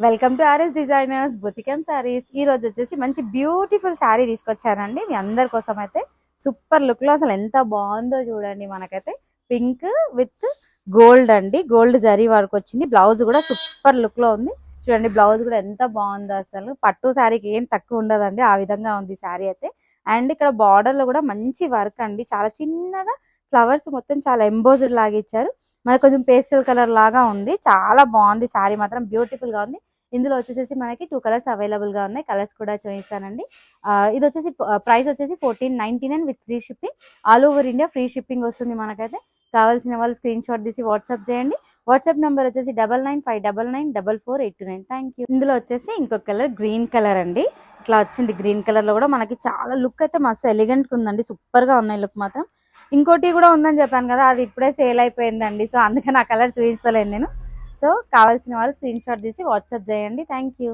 Welcome to RS designers boutique and saris. ఈ రోజు వచ్చేసి మంచి బ్యూటిఫుల్ శారీ తీసుకొచ్చానండి మీ అందరి కోసం. అయితే సూపర్ లుక్ లో అసలు ఎంత బాగుందో చూడండి. మనకైతే పింక్ విత్ గోల్డ్ అండి, గోల్డ్ జరీ వర్క్ వచ్చింది. బ్లౌజ్ కూడా సూపర్ లుక్ లో ఉంది చూడండి. బ్లౌజ్ కూడా ఎంత బాగుందో, అసలు పట్టు శారీకి ఏం తక్కువ ఉండదండి, ఆ విధంగా ఉంది శారీ అయితే. అండ్ ఇక్కడ బార్డర్ లో కూడా మంచి వర్క్ అండి, చాలా చిన్నగా ఫ్లవర్స్ మొత్తం చాలా ఎంబోజ్డ్ లాగా ఇచ్చారు. మనకు కొంచెం పేస్టల్ కలర్ లాగా ఉంది, చాలా బాగుంది శారీ మాత్రం, బ్యూటిఫుల్ గా ఉంది. ఇందులో వచ్చేసి మనకి 2 కలర్స్ అవైలబుల్ గా ఉన్నాయి. కలర్స్ కూడా చూపిస్తానండి. ఇది వచ్చేసి ప్రైస్ వచ్చేసి 1499 with free shipping. All over India free shipping వస్తుంది మనకైతే. కావాల్సిన వాళ్ళు స్క్రీన్ షాట్ తీసి వాట్సాప్ చేయండి. వాట్సాప్ నెంబర్ వచ్చేసి 9959994489. Thank you. ఇందులో వచ్చేసి ఇంకొక కలర్ గ్రీన్ కలర్ అండి, ఇట్లా వచ్చింది. గ్రీన్ కలర్ లో కూడా మనకి చాలా లుక్ అయితే మస్తు ఎలిగెంట్ గా ఉందండి, సూపర్ గా ఉన్నాయి లుక్ మాత్రం. ఇంకోటి కూడా ఉందని చెప్పాను కదా, అది ఇప్పుడే సేల్ అయిపోయిందండి, సో అందుకని ఆ కలర్ చూపించలేను నేను. సో కావాల్సిన వాళ్ళు స్క్రీన్ షాట్ తీసి వాట్సాప్ చేయండి. Thank you.